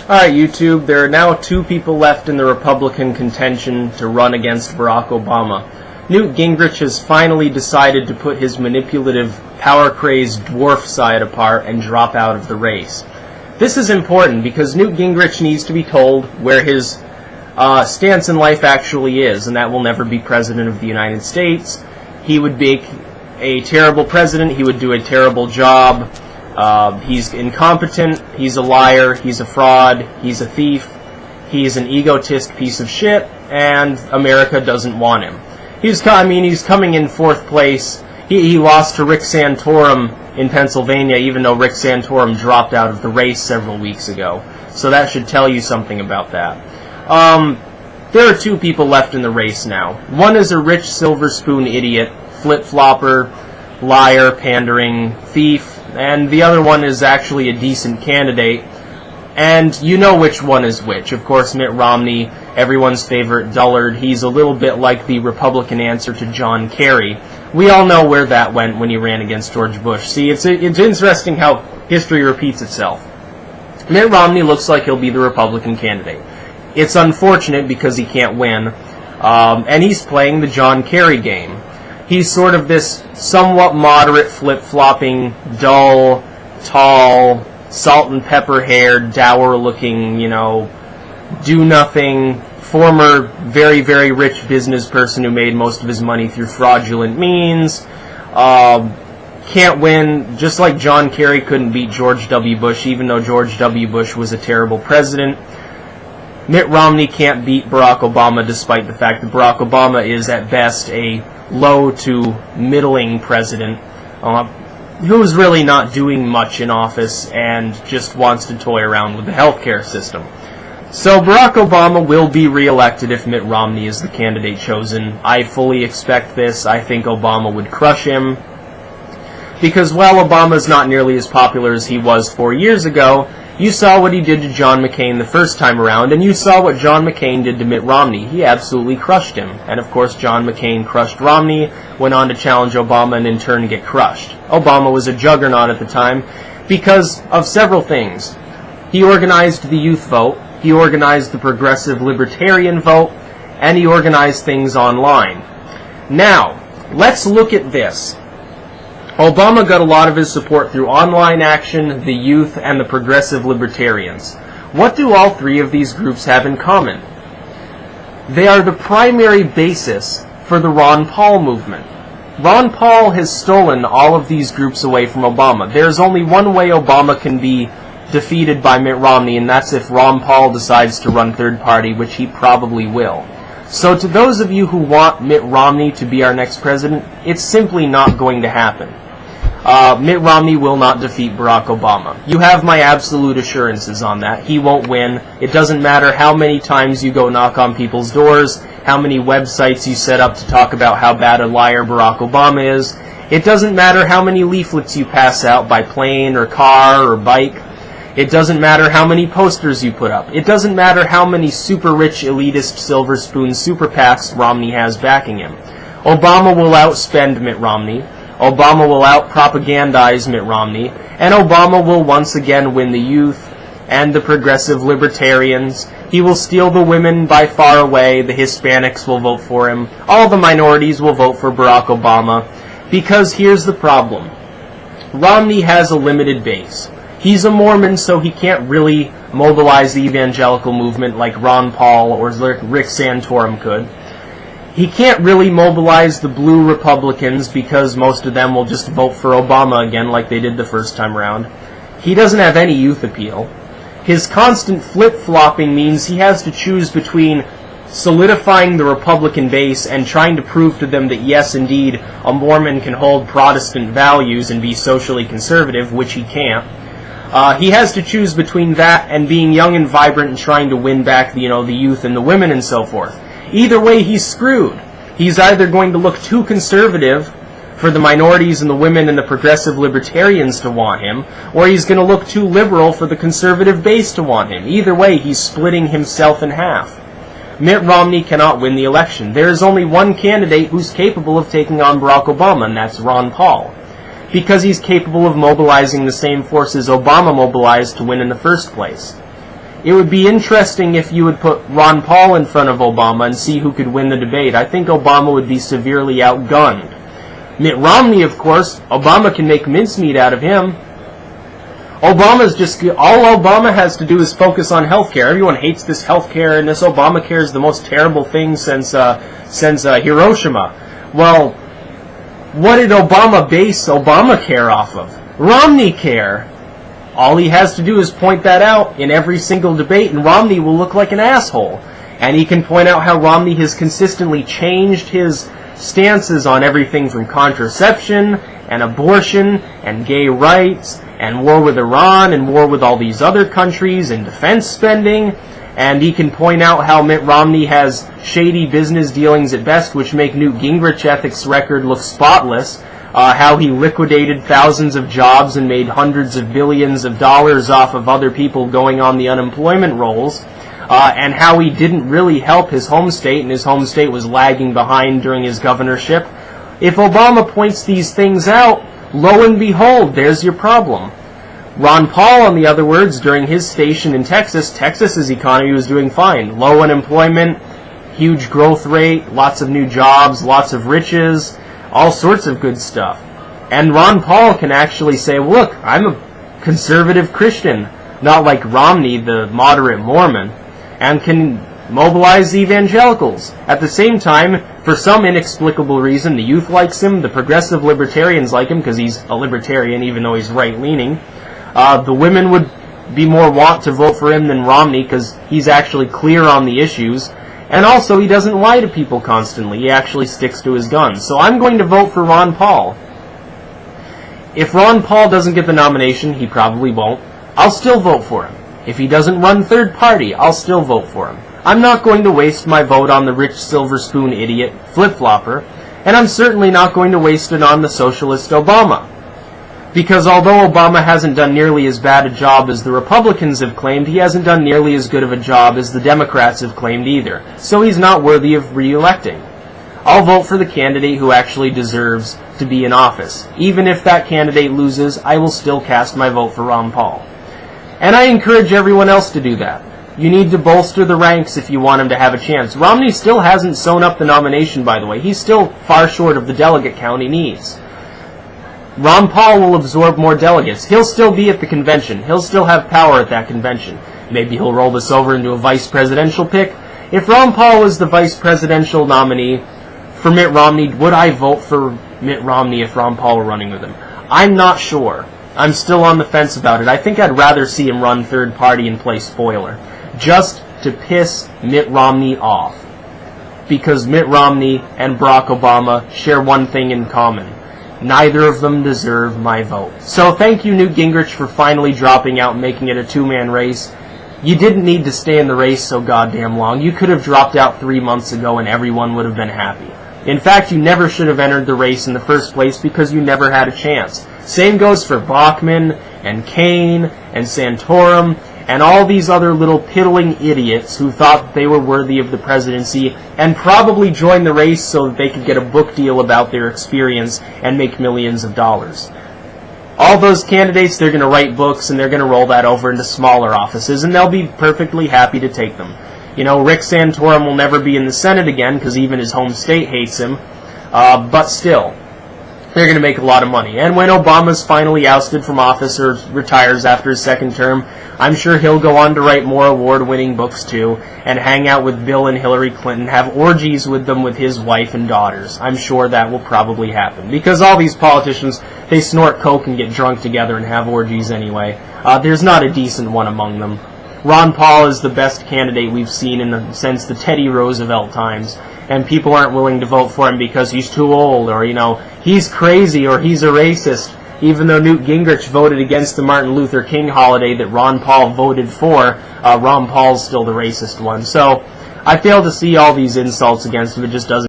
Alright, YouTube, there are now 2 people left in the Republican contention to run against Barack Obama. Newt Gingrich has finally decided to put his manipulative, power-crazed dwarf side apart and drop out of the race. This is important because Newt Gingrich needs to be told where his stance in life actually is, and that will never be President of the United States. He would be a terrible president, he would do a terrible job. He's incompetent, he's a liar, he's a fraud, he's a thief, he's an egotist piece of shit, and America doesn't want him. He's coming in 4th place. He lost to Rick Santorum in Pennsylvania, even though Rick Santorum dropped out of the race several weeks ago. So that should tell you something about that. There are 2 people left in the race now. One is a rich silver spoon idiot, flip-flopper, liar, pandering, thief, and the other one is actually a decent candidate, and you know which one is which. Of course, Mitt Romney, everyone's favorite dullard. He's a little bit like the Republican answer to John Kerry. We all know where that went when he ran against George Bush. See, it's interesting how history repeats itself. Mitt Romney looks like he'll be the Republican candidate. It's unfortunate because he can't win, and he's playing the John Kerry game. He's sort of this somewhat moderate, flip-flopping, dull, tall, salt and pepper haired, dour-looking, do-nothing, former very, very rich business person who made most of his money through fraudulent means. Can't win, just like John Kerry couldn't beat George W. Bush, even though George W. Bush was a terrible president. Mitt Romney can't beat Barack Obama, despite the fact that Barack Obama is, at best, a low to middling president who's really not doing much in office and just wants to toy around with the healthcare system. So Barack Obama will be reelected if Mitt Romney is the candidate chosen. I fully expect this. I think Obama would crush him. Because while Obama's not nearly as popular as he was 4 years ago, you saw what he did to John McCain the first time around, and you saw what John McCain did to Mitt Romney. He absolutely crushed him. And of course, John McCain crushed Romney, went on to challenge Obama, and in turn get crushed. Obama was a juggernaut at the time because of several things. He organized the youth vote, he organized the progressive libertarian vote, and he organized things online. Now, let's look at this. Obama got a lot of his support through online action, the youth, and the progressive libertarians. What do all 3 of these groups have in common? They are the primary basis for the Ron Paul movement. Ron Paul has stolen all of these groups away from Obama. There's only one way Obama can be defeated by Mitt Romney, and that's if Ron Paul decides to run third party, which he probably will. So to those of you who want Mitt Romney to be our next president, it's simply not going to happen. Mitt Romney will not defeat Barack Obama. You have my absolute assurances on that. He won't win. It doesn't matter how many times you go knock on people's doors, how many websites you set up to talk about how bad a liar Barack Obama is. It doesn't matter how many leaflets you pass out by plane or car or bike. It doesn't matter how many posters you put up. It doesn't matter how many super rich, elitist, silver spoon super PACs Romney has backing him. Obama will outspend Mitt Romney. Obama will out-propagandize Mitt Romney, and Obama will once again win the youth and the progressive libertarians. He will steal the women by far away. The Hispanics will vote for him. All the minorities will vote for Barack Obama, because here's the problem. Romney has a limited base. He's a Mormon, so he can't really mobilize the evangelical movement like Ron Paul or Rick Santorum could. He can't really mobilize the blue Republicans because most of them will just vote for Obama again like they did the first time around. He doesn't have any youth appeal. His constant flip-flopping means he has to choose between solidifying the Republican base and trying to prove to them that yes, indeed, a Mormon can hold Protestant values and be socially conservative, which he can't. He has to choose between that and being young and vibrant and trying to win back the youth and the women and so forth. Either way, he's screwed. He's either going to look too conservative for the minorities and the women and the progressive libertarians to want him, or he's going to look too liberal for the conservative base to want him. Either way, he's splitting himself in half. Mitt Romney cannot win the election. There is only one candidate who's capable of taking on Barack Obama, and that's Ron Paul. because he's capable of mobilizing the same forces Obama mobilized to win in the first place. It would be interesting if you would put Ron Paul in front of Obama and see who could win the debate. I think Obama would be severely outgunned. Mitt Romney, of course, Obama can make mincemeat out of him. All Obama has to do is focus on healthcare. Everyone hates this healthcare, and this Obamacare is the most terrible thing since Hiroshima. Well, what did Obama base Obamacare off of? Romney care. All he has to do is point that out in every single debate, and Romney will look like an asshole. And he can point out how Romney has consistently changed his stances on everything from contraception and abortion and gay rights and war with Iran and war with all these other countries and defense spending. And he can point out how Mitt Romney has shady business dealings at best, which make Newt Gingrich ethics record look spotless. How he liquidated thousands of jobs and made hundreds of billions of dollars off of other people going on the unemployment rolls. And how he didn't really help his home state, and his home state was lagging behind during his governorship. If Obama points these things out, lo and behold, there's your problem. Ron Paul, on the other words, during his station in Texas's economy was doing fine. Low unemployment, huge growth rate, lots of new jobs, lots of riches, all sorts of good stuff. And Ron Paul can actually say, well, look, I'm a conservative Christian, not like Romney, the moderate Mormon, and can mobilize the evangelicals. At the same time, for some inexplicable reason, the youth likes him, the progressive libertarians like him because he's a libertarian even though he's right-leaning. The women would be more want to vote for him than Romney because he's actually clear on the issues. And also, he doesn't lie to people constantly. He actually sticks to his guns. So I'm going to vote for Ron Paul. If Ron Paul doesn't get the nomination, he probably won't, I'll still vote for him. If he doesn't run third party, I'll still vote for him. I'm not going to waste my vote on the rich silver spoon idiot flip-flopper, and I'm certainly not going to waste it on the socialist Obama. Because although Obama hasn't done nearly as bad a job as the Republicans have claimed, he hasn't done nearly as good of a job as the Democrats have claimed either. So he's not worthy of re-electing. I'll vote for the candidate who actually deserves to be in office. Even if that candidate loses, I will still cast my vote for Ron Paul. And I encourage everyone else to do that. You need to bolster the ranks if you want him to have a chance. Romney still hasn't sewn up the nomination, by the way. He's still far short of the delegate count he needs. Ron Paul will absorb more delegates. He'll still be at the convention. He'll still have power at that convention. Maybe he'll roll this over into a vice presidential pick. If Ron Paul was the vice presidential nominee for Mitt Romney, would I vote for Mitt Romney if Ron Paul were running with him? I'm not sure. I'm still on the fence about it. I think I'd rather see him run third party and play spoiler, just to piss Mitt Romney off. Because Mitt Romney and Barack Obama share one thing in common. Neither of them deserve my vote. So thank you, Newt Gingrich, for finally dropping out and making it a two-man race. You didn't need to stay in the race so goddamn long. You could have dropped out 3 months ago and everyone would have been happy. In fact, you never should have entered the race in the first place because you never had a chance. Same goes for Bachmann and Kane and Santorum and all these other little piddling idiots who thought they were worthy of the presidency and probably joined the race so that they could get a book deal about their experience and make millions of dollars. All those candidates, they're going to write books and they're going to roll that over into smaller offices and they'll be perfectly happy to take them. You know, Rick Santorum will never be in the Senate again because even his home state hates him, but still, they're going to make a lot of money. And when Obama's finally ousted from office or retires after his second term, I'm sure he'll go on to write more award-winning books too, and hang out with Bill and Hillary Clinton, have orgies with them with his wife and daughters. I'm sure that will probably happen. Because all these politicians, they snort coke and get drunk together and have orgies anyway. There's not a decent one among them. Ron Paul is the best candidate we've seen since the Teddy Roosevelt times, and people aren't willing to vote for him because he's too old, or, you know, he's crazy, or he's a racist, even though Newt Gingrich voted against the Martin Luther King holiday that Ron Paul voted for. Ron Paul's still the racist one. So I fail to see all these insults against him. It just doesn't